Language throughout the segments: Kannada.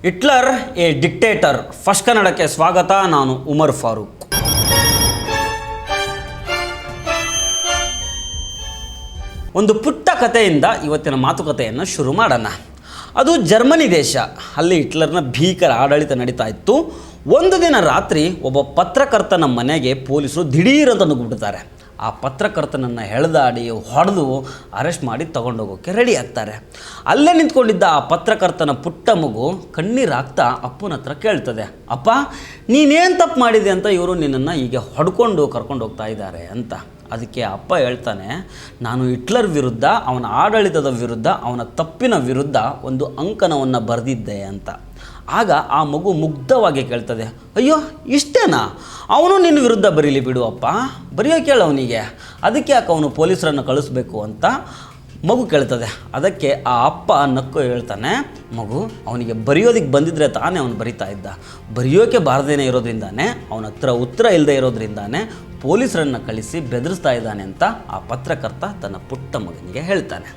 ಹಿಟ್ಲರ್ ಎ ಡಿಕ್ಟೇಟರ್ ಫಸ್ಟ್ ಕನ್ನಡಕ್ಕೆ ಸ್ವಾಗತ. ನಾನು ಉಮರ್ ಫಾರೂಕ್. ಒಂದು ಪುಟ್ಟ ಕಥೆಯಿಂದ ಇವತ್ತಿನ ಮಾತುಕತೆಯನ್ನು ಶುರು ಮಾಡೋಣ. ಅದು ಜರ್ಮನಿ ದೇಶ. ಅಲ್ಲಿ ಹಿಟ್ಲರ್ನ ಭೀಕರ ಆಡಳಿತ ನಡೀತಾ ಇತ್ತು. ಒಂದು ದಿನ ರಾತ್ರಿ ಒಬ್ಬ ಪತ್ರಕರ್ತನ ಮನೆಗೆ ಪೊಲೀಸರು ದಿಢೀರಂತ ನುಗ್ಗಿಬಿಡ್ತಾರೆ. ಆ ಪತ್ರಕರ್ತನನ್ನು ಎಳೆದಾಡಿ ಹೊಡೆದು ಅರೆಸ್ಟ್ ಮಾಡಿ ತಗೊಂಡೋಗೋಕ್ಕೆ ರೆಡಿ ಆಗ್ತಾರೆ. ಅಲ್ಲೇ ನಿಂತ್ಕೊಂಡಿದ್ದ ಆ ಪತ್ರಕರ್ತನ ಪುಟ್ಟ ಮಗು ಕಣ್ಣೀರಾಗ್ತಾ ಅಪ್ಪನ ಹತ್ರ ಕೇಳ್ತದೆ, ಅಪ್ಪ ನೀನೇನು ತಪ್ಪು ಮಾಡಿದೆ ಅಂತ ಇವರು ನಿನ್ನನ್ನು ಹೀಗೆ ಹೊಡ್ಕೊಂಡು ಕರ್ಕೊಂಡು ಹೋಗ್ತಾ ಇದ್ದಾರೆ ಅಂತ. ಅದಕ್ಕೆ ಅಪ್ಪ ಹೇಳ್ತಾನೆ, ನಾನು ಹಿಟ್ಲರ್ ವಿರುದ್ಧ, ಅವನ ಆಡಳಿತದ ವಿರುದ್ಧ, ಅವನ ತಪ್ಪಿನ ವಿರುದ್ಧ ಒಂದು ಅಂಕಣವನ್ನು ಬರೆದಿದ್ದೆ ಅಂತ. ಆಗ ಆ ಮಗು ಮುಗ್ಧವಾಗಿ ಕೇಳ್ತದೆ, ಅಯ್ಯೋ ಇಷ್ಟೇನಾ? ಅವನು ನಿನ್ನ ವಿರುದ್ಧ ಬರೀಲಿ ಬಿಡು ಅಪ್ಪ, ಬರೆಯೋ ಕೇಳು ಅವನಿಗೆ, ಅದಕ್ಕೆ ಯಾಕೆ ಅವನು ಪೊಲೀಸರನ್ನು ಕಳಿಸ್ಬೇಕು ಅಂತ ಮಗು ಕೇಳ್ತದೆ. ಅದಕ್ಕೆ ಆ ಅಪ್ಪ ನಕ್ಕು ಹೇಳ್ತಾನೆ, ಮಗು ಅವನಿಗೆ ಬರೆಯೋದಕ್ಕೆ ಬಂದಿದ್ದರೆ ತಾನೇ ಅವನು ಬರಿತಾ ಇದ್ದ, ಬರೆಯೋಕೆ ಬಾರದೇನೆ ಇರೋದ್ರಿಂದಾನೆ, ಅವನ ಹತ್ರ ಉತ್ತರ ಇಲ್ಲದೆ ಇರೋದ್ರಿಂದಾನೆ ಪೊಲೀಸರನ್ನು ಕಳಿಸಿ ಬೆದರಿಸ್ತಾ ಇದ್ದಾನೆ ಅಂತ ಆ ಪತ್ರಕರ್ತ ತನ್ನ ಪುಟ್ಟ ಮಗನಿಗೆ ಹೇಳ್ತಾನೆ.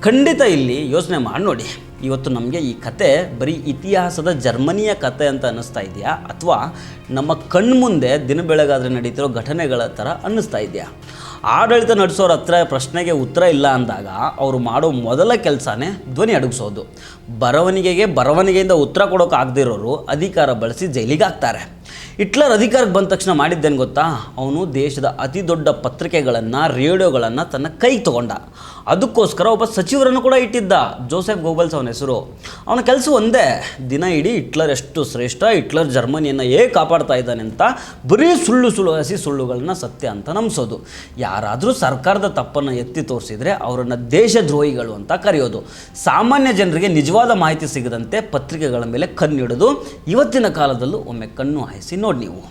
ಖಂಡಿತ ಇಲ್ಲಿ ಯೋಚನೆ ಮಾಡಿ ನೋಡಿ, ಇವತ್ತು ನಮಗೆ ಈ ಕತೆ ಬರೀ ಇತಿಹಾಸದ ಜರ್ಮನಿಯ ಕತೆ ಅಂತ ಅನ್ನಿಸ್ತಾ ಇದೆಯಾ, ಅಥವಾ ನಮ್ಮ ಕಣ್ಮುಂದೆ ದಿನ ಬೆಳಗಾದರೆ ನಡೀತಿರೋ ಘಟನೆಗಳ ಥರ ಅನ್ನಿಸ್ತಾ ಇದೆಯಾ? ಆಡಳಿತ ನಡೆಸೋರ ಹತ್ರ ಪ್ರಶ್ನೆಗೆ ಉತ್ತರ ಇಲ್ಲ ಅಂದಾಗ ಅವರು ಮಾಡೋ ಮೊದಲ ಕೆಲಸನೇ ಧ್ವನಿ ಅಡಗಿಸೋದು. ಬರವಣಿಗೆಯಿಂದ ಉತ್ತರ ಕೊಡೋಕೆ ಆಗದಿರೋರು ಅಧಿಕಾರ ಬಳಸಿ ಜೈಲಿಗೆ ಹಾಕ್ತಾರೆ. ಹಿಟ್ಲರ್ ಅಧಿಕಾರಕ್ಕೆ ಬಂದ ತಕ್ಷಣ ಮಾಡಿದ್ದೇನು ಗೊತ್ತಾ? ಅವನು ದೇಶದ ಅತಿ ದೊಡ್ಡ ಪತ್ರಿಕೆಗಳನ್ನು, ರೇಡಿಯೋಗಳನ್ನು ತನ್ನ ಕೈಗೆ ತಗೊಂಡ. ಅದಕ್ಕೋಸ್ಕರ ಒಬ್ಬ ಸಚಿವರನ್ನು ಕೂಡ ಇಟ್ಟಿದ್ದ, ಜೋಸೆಫ್ ಗೋಬಲ್ಸ್ ಅವನ ಹೆಸರು. ಅವನ ಕೆಲಸ ಒಂದೇ, ದಿನ ಇಡೀ ಹಿಟ್ಲರ್ ಎಷ್ಟು ಶ್ರೇಷ್ಠ, ಹಿಟ್ಲರ್ ಜರ್ಮನಿಯನ್ನು ಹೇಗೆ ಕಾಪಾಡ್ತಾ ಇದ್ದಾನೆ ಅಂತ ಬರೀ ಹಸಿ ಸುಳ್ಳುಗಳನ್ನ ಸತ್ಯ ಅಂತ ನಂಬಿಸೋದು. ಯಾರಾದರೂ ಸರ್ಕಾರದ ತಪ್ಪನ್ನು ಎತ್ತಿ ತೋರಿಸಿದರೆ ಅವರನ್ನು ದೇಶದ್ರೋಹಿಗಳು ಅಂತ ಕರೆಯೋದು. ಸಾಮಾನ್ಯ ಜನರಿಗೆ ನಿಜವಾದ ಮಾಹಿತಿ ಸಿಗದಂತೆ ಪತ್ರಿಕೆಗಳ ಮೇಲೆ ಕಣ್ಣಿಡೋದು. ಇವತ್ತಿನ ಕಾಲದಲ್ಲೂ ಒಮ್ಮೆ ಕಣ್ಣು ಹಾಯಿಸಿ ನೋಡಿ ನೀವು.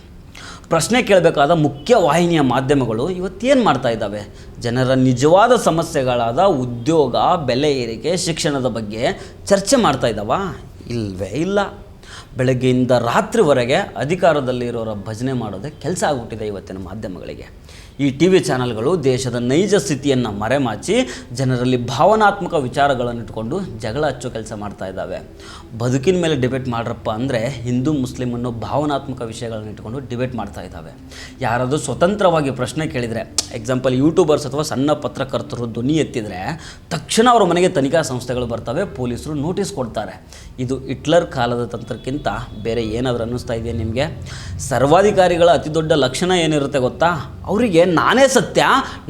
ಪ್ರಶ್ನೆ ಕೇಳಬೇಕಾದ ಮುಖ್ಯ ವಾಹಿನಿಯ ಮಾಧ್ಯಮಗಳು ಇವತ್ತೇನು ಮಾಡ್ತಾ ಇದ್ದಾವೆ? ಜನರ ನಿಜವಾದ ಸಮಸ್ಯೆಗಳಾದ ಉದ್ಯೋಗ, ಬೆಲೆ ಏರಿಕೆ, ಶಿಕ್ಷಣದ ಬಗ್ಗೆ ಚರ್ಚೆ ಮಾಡ್ತಾ ಇದ್ದಾವಾ? ಇಲ್ಲವೇ ಇಲ್ಲ. ಬೆಳಗ್ಗೆಯಿಂದ ರಾತ್ರಿವರೆಗೆ ಅಧಿಕಾರದಲ್ಲಿರೋರ ಭಜನೆ ಮಾಡೋದೇ ಕೆಲಸ ಆಗಿಬಿಟ್ಟಿದೆ ಇವತ್ತಿನ ಮಾಧ್ಯಮಗಳಿಗೆ. ಈ ಟಿ ವಿ ಚಾನಲ್ಗಳು ದೇಶದ ನೈಜ ಸ್ಥಿತಿಯನ್ನು ಮರೆಮಾಚಿ ಜನರಲ್ಲಿ ಭಾವನಾತ್ಮಕ ವಿಚಾರಗಳನ್ನು ಇಟ್ಕೊಂಡು ಜಗಳ ಹಚ್ಚೋ ಕೆಲಸ ಮಾಡ್ತಾ ಇದ್ದಾವೆ. ಬದುಕಿನ ಮೇಲೆ ಡಿಬೇಟ್ ಮಾಡ್ರಪ್ಪ ಅಂದರೆ ಹಿಂದೂ ಮುಸ್ಲಿಮ್ ಅನ್ನೋ ಭಾವನಾತ್ಮಕ ವಿಷಯಗಳನ್ನು ಇಟ್ಕೊಂಡು ಡಿಬೇಟ್ ಮಾಡ್ತಾ ಇದ್ದಾವೆ. ಯಾರಾದರೂ ಸ್ವತಂತ್ರವಾಗಿ ಪ್ರಶ್ನೆ ಕೇಳಿದರೆ, ಎಕ್ಸಾಂಪಲ್ ಯೂಟ್ಯೂಬರ್ಸ್ ಅಥವಾ ಸಣ್ಣ ಪತ್ರಕರ್ತರು ಧ್ವನಿ ಎತ್ತಿದರೆ ತಕ್ಷಣ ಅವರ ಮನೆಗೆ ತನಿಖಾ ಸಂಸ್ಥೆಗಳು ಬರ್ತವೆ, ಪೊಲೀಸರು ನೋಟಿಸ್ ಕೊಡ್ತಾರೆ. ಇದು ಹಿಟ್ಲರ್ ಕಾಲದ ತಂತ್ರಕ್ಕಿಂತ ಬೇರೆ ಏನಾದರೂ ಅನ್ನಿಸ್ತಾ ಇದೆಯಾ ನಿಮಗೆ? ಸರ್ವಾಧಿಕಾರಿಗಳ ಅತಿ ದೊಡ್ಡ ಲಕ್ಷಣ ಏನಿರುತ್ತೆ ಗೊತ್ತಾ? ಅವರಿಗೆ ನಾನೇ ಸತ್ಯ,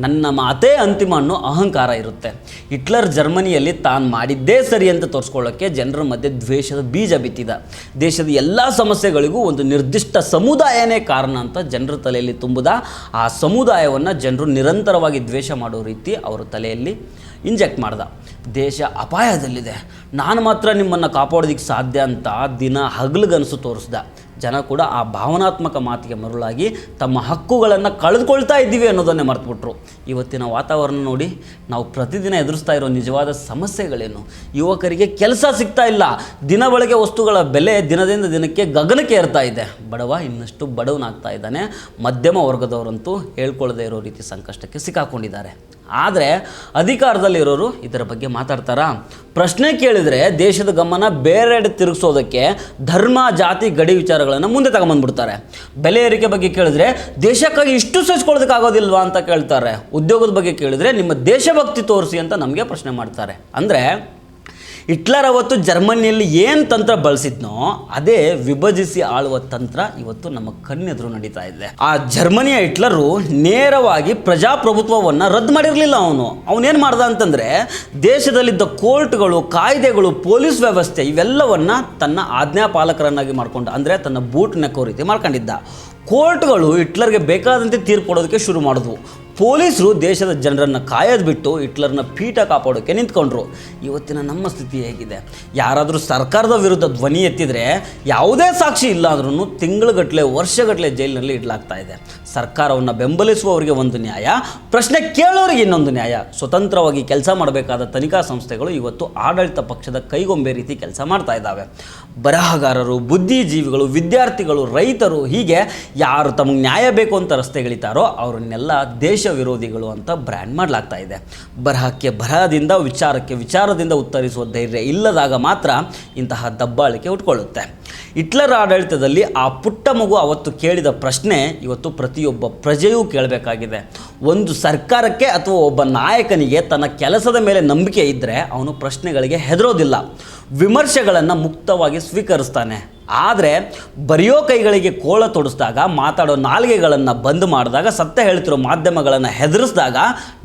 ನನ್ನ ಮಾತೇ ಅಂತಿಮ ಅನ್ನೋ ಅಹಂಕಾರ ಇರುತ್ತೆ. ಹಿಟ್ಲರ್ ಜರ್ಮನಿಯಲ್ಲಿ ತಾನು ಮಾಡಿದ್ದೇ ಸರಿ ಅಂತ ತೋರಿಸ್ಕೊಳ್ಳೋಕ್ಕೆ ಜನರ ಮಧ್ಯೆ ದ್ವೇಷದ ಬೀಜ ಬಿತ್ತಿದ. ದೇಶದ ಎಲ್ಲ ಸಮಸ್ಯೆಗಳಿಗೂ ಒಂದು ನಿರ್ದಿಷ್ಟ ಸಮುದಾಯನೇ ಕಾರಣ ಅಂತ ಜನರ ತಲೆಯಲ್ಲಿ ತುಂಬುದ. ಆ ಸಮುದಾಯವನ್ನು ಜನರು ನಿರಂತರವಾಗಿ ದ್ವೇಷ ಮಾಡೋ ರೀತಿ ಅವರ ತಲೆಯಲ್ಲಿ ಇಂಜೆಕ್ಟ್ ಮಾಡ್ದ. ದೇಶ ಅಪಾಯದಲ್ಲಿದೆ, ನಾನು ಮಾತ್ರ ನಿಮ್ಮನ್ನು ಕಾಪಾಡೋದಕ್ಕೆ ಸಾಧ್ಯ ಅಂತ ದಿನ ಹಗಲುಗನಸು ತೋರಿಸ್ದ. ಜನ ಕೂಡ ಆ ಭಾವನಾತ್ಮಕ ಮಾತಿಗೆ ಮರುಳಾಗಿ ತಮ್ಮ ಹಕ್ಕುಗಳನ್ನು ಕಳೆದುಕೊಳ್ತಾ ಇದ್ದೀವಿ ಅನ್ನೋದನ್ನೇ ಮರೆತುಬಿಟ್ರು. ಇವತ್ತಿನ ವಾತಾವರಣ ನೋಡಿ, ನಾವು ಪ್ರತಿದಿನ ಎದುರಿಸ್ತಾ ಇರೋ ನಿಜವಾದ ಸಮಸ್ಯೆಗಳೇನು? ಯುವಕರಿಗೆ ಕೆಲಸ ಸಿಗ್ತಾ ಇಲ್ಲ, ದಿನ ಬಳಕೆ ವಸ್ತುಗಳ ಬೆಲೆ ದಿನದಿಂದ ದಿನಕ್ಕೆ ಗಗನಕ್ಕೆ ಏರ್ತಾ ಇದೆ. ಬಡವ ಇನ್ನಷ್ಟು ಬಡವನಾಗ್ತಾ ಇದ್ದಾನೆ. ಮಧ್ಯಮ ವರ್ಗದವರಂತೂ ಹೇಳ್ಕೊಳ್ಳದೇ ಇರೋ ರೀತಿ ಸಂಕಷ್ಟಕ್ಕೆ ಸಿಕ್ಕಾಕೊಂಡಿದ್ದಾರೆ. ಆದರೆ ಅಧಿಕಾರದಲ್ಲಿರೋರು ಇದರ ಬಗ್ಗೆ ಮಾತಾಡ್ತಾರಾ? ಪ್ರಶ್ನೆ ಕೇಳಿದರೆ ದೇಶದ ಗಮನ ಬೇರೆಡೆ ತಿರುಗಿಸೋದಕ್ಕೆ ಧರ್ಮ, ಜಾತಿ, ಗಡಿ ವಿಚಾರಗಳನ್ನು ಮುಂದೆ ತಗೊಂಬಂದ್ಬಿಡ್ತಾರೆ. ಬೆಲೆ ಏರಿಕೆ ಬಗ್ಗೆ ಕೇಳಿದ್ರೆ ದೇಶಕ್ಕಾಗಿ ಇಷ್ಟು ಸಹಿಸ್ಕೊಳ್ಳೋದಕ್ಕಾಗೋದಿಲ್ವಾ ಅಂತ ಕೇಳ್ತಾರೆ. ಉದ್ಯೋಗದ ಬಗ್ಗೆ ಕೇಳಿದರೆ ನಿಮ್ಮ ದೇಶಭಕ್ತಿ ತೋರಿಸಿ ಅಂತ ನಮಗೆ ಪ್ರಶ್ನೆ ಮಾಡ್ತಾರೆ. ಅಂದರೆ ಹಿಟ್ಲರ್ ಅವತ್ತು ಜರ್ಮನಿಯಲ್ಲಿ ಏನು ತಂತ್ರ ಬಳಸಿದ್ನೋ ಅದೇ ವಿಭಜಿಸಿ ಆಳುವ ತಂತ್ರ ಇವತ್ತು ನಮ್ಮ ಕಣ್ಣೆದುರು ನಡೀತಾ ಇದೆ. ಆ ಜರ್ಮನಿಯ ಹಿಟ್ಲರು ನೇರವಾಗಿ ಪ್ರಜಾಪ್ರಭುತ್ವವನ್ನು ರದ್ದು ಮಾಡಿರಲಿಲ್ಲ. ಅವನೇನು ಮಾಡ್ದ ಅಂತಂದರೆ, ದೇಶದಲ್ಲಿದ್ದ ಕೋರ್ಟ್ಗಳು, ಕಾಯ್ದೆಗಳು, ಪೊಲೀಸ್ ವ್ಯವಸ್ಥೆ ಇವೆಲ್ಲವನ್ನು ತನ್ನ ಆಜ್ಞಾಪಾಲಕರನ್ನಾಗಿ ಮಾಡಿಕೊಂಡ. ಅಂದರೆ ತನ್ನ ಬೂಟ್ ನೆಕ್ಕೋ ರೀತಿ ಮಾಡ್ಕೊಂಡಿದ್ದ. ಕೋರ್ಟ್ಗಳು ಹಿಟ್ಲರ್ಗೆ ಬೇಕಾದಂತೆ ತೀರ್ಪು ಕೊಡೋದಕ್ಕೆ ಶುರು ಮಾಡಿದ್ವು. ಪೊಲೀಸರು ದೇಶದ ಜನರನ್ನು ಕಾಯೋದು ಬಿಟ್ಟು ಹಿಟ್ಲರ್ನ ಪೀಠ ಕಾಪಾಡೋಕ್ಕೆ ನಿಂತ್ಕೊಂಡ್ರು. ಇವತ್ತಿನ ನಮ್ಮ ಸ್ಥಿತಿ ಹೇಗಿದೆ? ಯಾರಾದರೂ ಸರ್ಕಾರದ ವಿರುದ್ಧ ಧ್ವನಿ ಎತ್ತಿದರೆ ಯಾವುದೇ ಸಾಕ್ಷಿ ಇಲ್ಲ ಅಂದ್ರೂ ತಿಂಗಳುಗಟ್ಟಲೆ, ವರ್ಷಗಟ್ಟಲೆ ಜೈಲಿನಲ್ಲಿ ಇಡಲಾಗ್ತಾ ಇದೆ. ಸರ್ಕಾರವನ್ನು ಬೆಂಬಲಿಸುವವರಿಗೆ ಒಂದು ನ್ಯಾಯ, ಪ್ರಶ್ನೆ ಕೇಳೋರಿಗೆ ಇನ್ನೊಂದು ನ್ಯಾಯ. ಸ್ವತಂತ್ರವಾಗಿ ಕೆಲಸ ಮಾಡಬೇಕಾದ ತನಿಖಾ ಸಂಸ್ಥೆಗಳು ಇವತ್ತು ಆಡಳಿತ ಪಕ್ಷದ ಕೈಗೊಂಬೆ ರೀತಿ ಕೆಲಸ ಮಾಡ್ತಾ ಇದ್ದಾವೆ. ಬರಹಗಾರರು, ಬುದ್ಧಿಜೀವಿಗಳು, ವಿದ್ಯಾರ್ಥಿಗಳು, ರೈತರು, ಹೀಗೆ ಯಾರು ತಮಗೆ ನ್ಯಾಯ ಬೇಕು ಅಂತ ರಸ್ತೆಗಿಳಿತಾರೋ ಅವರನ್ನೆಲ್ಲ ದೇಶ ವಿರೋಧಿಗಳು ಅಂತ ಬ್ರ್ಯಾಂಡ್ ಮಾಡಲಾಗ್ತಾ ಇದೆ. ಬರಹಕ್ಕೆ ಬರಹದಿಂದ, ವಿಚಾರಕ್ಕೆ ವಿಚಾರದಿಂದ ಉತ್ತರಿಸುವ ಧೈರ್ಯ ಇಲ್ಲದಾಗ ಮಾತ್ರ ಇಂತಹ ದಬ್ಬಾಳಿಕೆ ಉಟ್ಕೊಳ್ಳುತ್ತೆ. ಹಿಟ್ಲರ್ ಆಡಳಿತದಲ್ಲಿ ಆ ಪುಟ್ಟ ಮಗು ಅವತ್ತು ಕೇಳಿದ ಪ್ರಶ್ನೆ ಇವತ್ತು ಪ್ರತಿಯೊಬ್ಬ ಪ್ರಜೆಯೂ ಕೇಳಬೇಕಾಗಿದೆ. ಒಂದು ಸರ್ಕಾರಕ್ಕೆ ಅಥವಾ ಒಬ್ಬ ನಾಯಕನಿಗೆ ತನ್ನ ಕೆಲಸದ ಮೇಲೆ ನಂಬಿಕೆ ಇದ್ದರೆ ಅವನು ಪ್ರಶ್ನೆಗಳಿಗೆ ಹೆದರೋದಿಲ್ಲ, ವಿಮರ್ಶೆಗಳನ್ನು ಮುಕ್ತವಾಗಿ ಸ್ವೀಕರಿಸ್ತಾನೆ. ಆದರೆ ಬರೆಯೋ ಕೈಗಳಿಗೆ ಕೋಳ ತೊಡಿಸಿದಾಗ, ಮಾತಾಡೋ ನಾಲಿಗೆಗಳನ್ನು ಬಂದ್ ಮಾಡಿದಾಗ, ಸತ್ಯ ಹೇಳ್ತಿರೋ ಮಾಧ್ಯಮಗಳನ್ನು ಹೆದರಿಸಿದಾಗ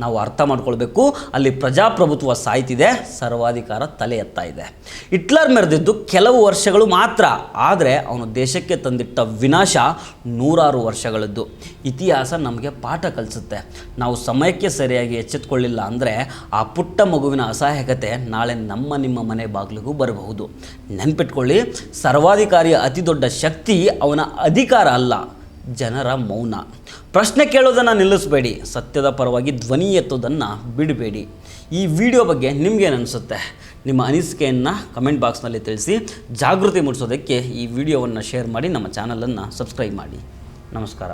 ನಾವು ಅರ್ಥ ಮಾಡ್ಕೊಳ್ಬೇಕು, ಅಲ್ಲಿ ಪ್ರಜಾಪ್ರಭುತ್ವ ಸಾಯ್ತಿದೆ, ಸರ್ವಾಧಿಕಾರ ತಲೆ ಎತ್ತಾ ಇದೆ. ಹಿಟ್ಲರ್ ಮೆರೆದಿದ್ದು ಕೆಲವು ವರ್ಷಗಳು ಮಾತ್ರ, ಆದರೆ ಅವನು ದೇಶಕ್ಕೆ ತಂದಿಟ್ಟ ವಿನಾಶ ನೂರಾರು ವರ್ಷಗಳದ್ದು. ಇತಿಹಾಸ ನಮಗೆ ಪಾಠ ಕಲಿಸುತ್ತೆ. ನಾವು ಸಮಯಕ್ಕೆ ಸರಿಯಾಗಿ ಎಚ್ಚೆತ್ತುಕೊಳ್ಳಿಲ್ಲ ಅಂದರೆ ಆ ಪುಟ್ಟ ಮಗುವಿನ ಅಸಹಾಯಕತೆ ನಾಳೆ ನಿಮ್ಮ ಮನೆ ಬಾಗಿಲಿಗೂ ಬರಬಹುದು. ನೆನ್ಪಿಟ್ಕೊಳ್ಳಿ, ಸರ್ವಾಧಿಕಾರಿಯ ಅತಿ ದೊಡ್ಡ ಶಕ್ತಿ ಅವನ ಅಧಿಕಾರ ಅಲ್ಲ, ಜನರ ಮೌನ. ಪ್ರಶ್ನೆ ಕೇಳೋದನ್ನು ನಿಲ್ಲಿಸಬೇಡಿ, ಸತ್ಯದ ಪರವಾಗಿ ಧ್ವನಿ ಎತ್ತೋದನ್ನು ಬಿಡಬೇಡಿ. ಈ ವಿಡಿಯೋ ಬಗ್ಗೆ ನಿಮಗೇನು ಅನಿಸುತ್ತೆ? ನಿಮ್ಮ ಅನಿಸಿಕೆಯನ್ನು ಕಮೆಂಟ್ ಬಾಕ್ಸ್ನಲ್ಲಿ ತಿಳಿಸಿ. ಜಾಗೃತಿ ಮೂಡಿಸೋದಕ್ಕೆ ಈ ವಿಡಿಯೋವನ್ನು ಶೇರ್ ಮಾಡಿ, ನಮ್ಮ ಚಾನಲನ್ನು ಸಬ್ಸ್ಕ್ರೈಬ್ ಮಾಡಿ. ನಮಸ್ಕಾರ.